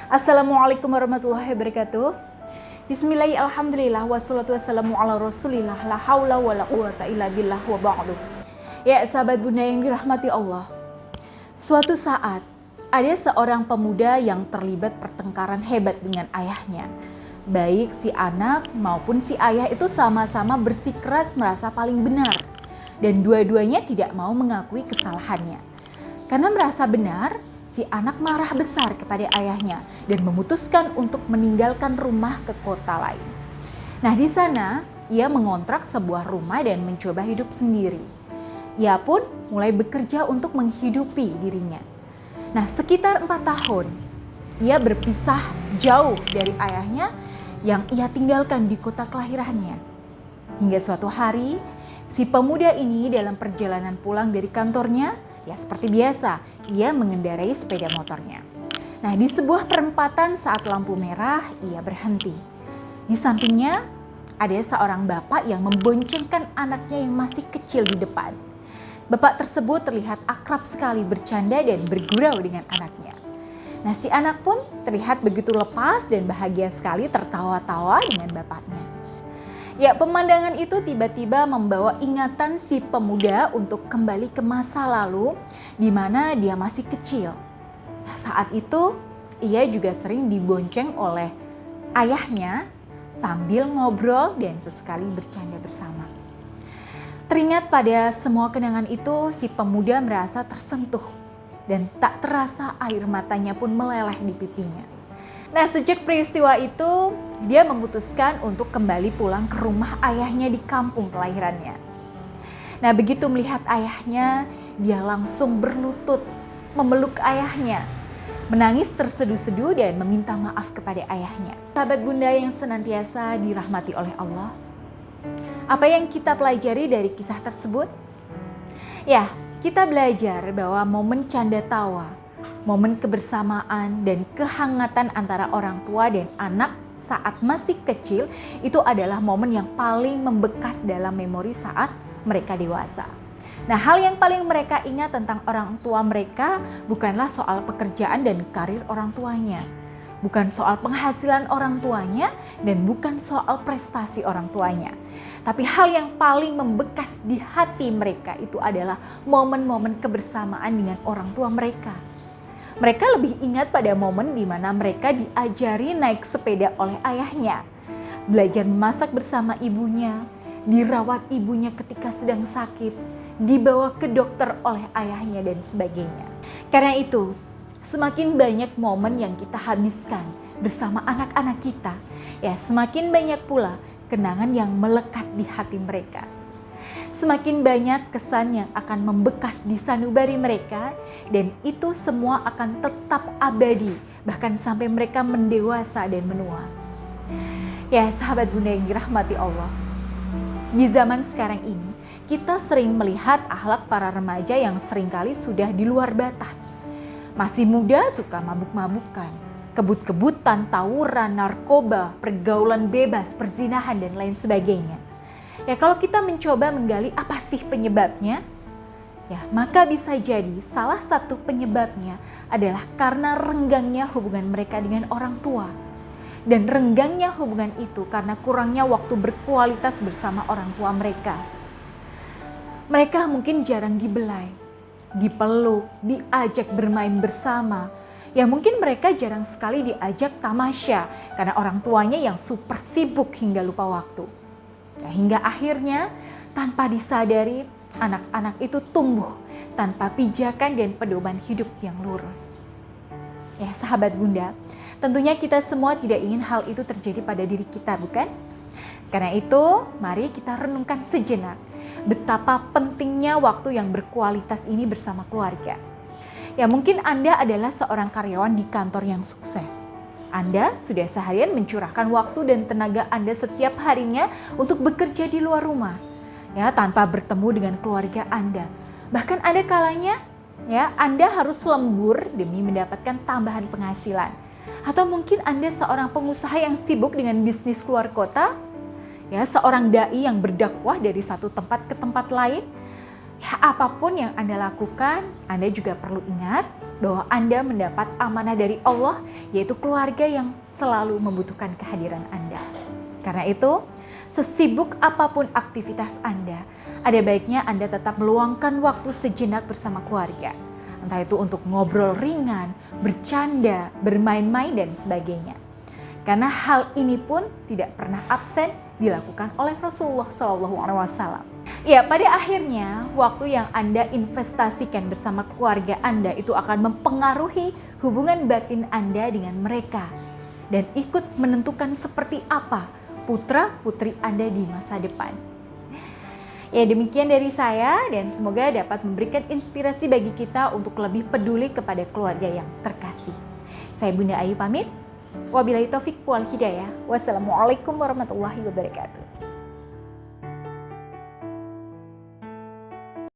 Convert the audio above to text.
Assalamualaikum warahmatullahi wabarakatuh. Bismillahirrahmanirrahim. Alhamdulillah wassalatu wassalamu ala Rasulillah la haula wala quwata illa billah wa ba'du. Ya, sahabat Bunda yang dirahmati Allah. Suatu saat ada seorang pemuda yang terlibat pertengkaran hebat dengan ayahnya. Baik si anak maupun si ayah itu sama-sama bersikeras merasa paling benar. Dan dua-duanya tidak mau mengakui kesalahannya. Karena merasa benar, si anak marah besar kepada ayahnya dan memutuskan untuk meninggalkan rumah ke kota lain. Nah, di sana ia mengontrak sebuah rumah dan mencoba hidup sendiri. Ia pun mulai bekerja untuk menghidupi dirinya. Nah, sekitar 4 tahun ia berpisah jauh dari ayahnya yang ia tinggalkan di kota kelahirannya. Hingga suatu hari, si pemuda ini dalam perjalanan pulang dari kantornya, ya seperti biasa, ia mengendarai sepeda motornya. Nah, di sebuah perempatan saat lampu merah, ia berhenti. Di sampingnya ada seorang bapak yang memboncengkan anaknya yang masih kecil di depan. Bapak tersebut terlihat akrab sekali bercanda dan bergurau dengan anaknya. Nah, si anak pun terlihat begitu lepas dan bahagia sekali tertawa-tawa dengan bapaknya. Ya, pemandangan itu tiba-tiba membawa ingatan si pemuda untuk kembali ke masa lalu di mana dia masih kecil. Saat itu, ia juga sering dibonceng oleh ayahnya sambil ngobrol dan sesekali bercanda bersama. Teringat pada semua kenangan itu, si pemuda merasa tersentuh dan tak terasa air matanya pun meleleh di pipinya. Nah, sejak peristiwa itu, dia memutuskan untuk kembali pulang ke rumah ayahnya di kampung kelahirannya. Nah, begitu melihat ayahnya, dia langsung berlutut, memeluk ayahnya, menangis terseduh-seduh dan meminta maaf kepada ayahnya. Sahabat Bunda yang senantiasa dirahmati oleh Allah, apa yang kita pelajari dari kisah tersebut? Ya, kita belajar bahwa momen canda tawa, momen kebersamaan dan kehangatan antara orang tua dan anak saat masih kecil itu adalah momen yang paling membekas dalam memori saat mereka dewasa. Nah, hal yang paling mereka ingat tentang orang tua mereka bukanlah soal pekerjaan dan karir orang tuanya, bukan soal penghasilan orang tuanya, dan bukan soal prestasi orang tuanya. Tapi hal yang paling membekas di hati mereka itu adalah momen-momen kebersamaan dengan orang tua mereka. Mereka lebih ingat pada momen di mana mereka diajari naik sepeda oleh ayahnya, belajar memasak bersama ibunya, dirawat ibunya ketika sedang sakit, dibawa ke dokter oleh ayahnya dan sebagainya. Karena itu, semakin banyak momen yang kita habiskan bersama anak-anak kita, ya semakin banyak pula kenangan yang melekat di hati mereka. Semakin banyak kesan yang akan membekas di sanubari mereka, dan itu semua akan tetap abadi bahkan sampai mereka mendewasa dan menua. Ya, sahabat Bunda yang dirahmati Allah, di zaman sekarang ini kita sering melihat akhlak para remaja yang seringkali sudah di luar batas. Masih muda suka mabuk-mabukan, kebut-kebutan, tawuran, narkoba, pergaulan bebas, perzinahan dan lain sebagainya. Ya, kalau kita mencoba menggali apa sih penyebabnya, ya maka bisa jadi salah satu penyebabnya adalah karena renggangnya hubungan mereka dengan orang tua. Dan renggangnya hubungan itu karena kurangnya waktu berkualitas bersama orang tua mereka. Mereka mungkin jarang dibelai, dipeluk, diajak bermain bersama. Ya, mungkin mereka jarang sekali diajak tamasya karena orang tuanya yang super sibuk hingga lupa waktu. Ya, hingga akhirnya tanpa disadari anak-anak itu tumbuh tanpa pijakan dan pedoman hidup yang lurus. Ya, sahabat Bunda, tentunya kita semua tidak ingin hal itu terjadi pada diri kita, bukan? Karena itu, mari kita renungkan sejenak betapa pentingnya waktu yang berkualitas ini bersama keluarga. Ya, mungkin Anda adalah seorang karyawan di kantor yang sukses. Anda sudah seharian mencurahkan waktu dan tenaga Anda setiap harinya untuk bekerja di luar rumah, ya, tanpa bertemu dengan keluarga Anda. Bahkan ada kalanya, ya, Anda harus lembur demi mendapatkan tambahan penghasilan. Atau mungkin Anda seorang pengusaha yang sibuk dengan bisnis keluar kota, ya, seorang dai yang berdakwah dari satu tempat ke tempat lain. Ya, apapun yang Anda lakukan, Anda juga perlu ingat bahwa Anda mendapat amanah dari Allah, yaitu keluarga yang selalu membutuhkan kehadiran Anda. Karena itu, sesibuk apapun aktivitas Anda, ada baiknya Anda tetap meluangkan waktu sejenak bersama keluarga. Entah itu untuk ngobrol ringan, bercanda, bermain-main, dan sebagainya. Karena hal ini pun tidak pernah absen dilakukan oleh Rasulullah SAW. Ya, pada akhirnya waktu yang Anda investasikan bersama keluarga Anda itu akan mempengaruhi hubungan batin Anda dengan mereka dan ikut menentukan seperti apa putra-putri Anda di masa depan. Ya, demikian dari saya dan semoga dapat memberikan inspirasi bagi kita untuk lebih peduli kepada keluarga yang terkasih. Saya Bunda Ayu pamit. Wabillahi taufik wal hidayah. Wassalamualaikum warahmatullahi wabarakatuh.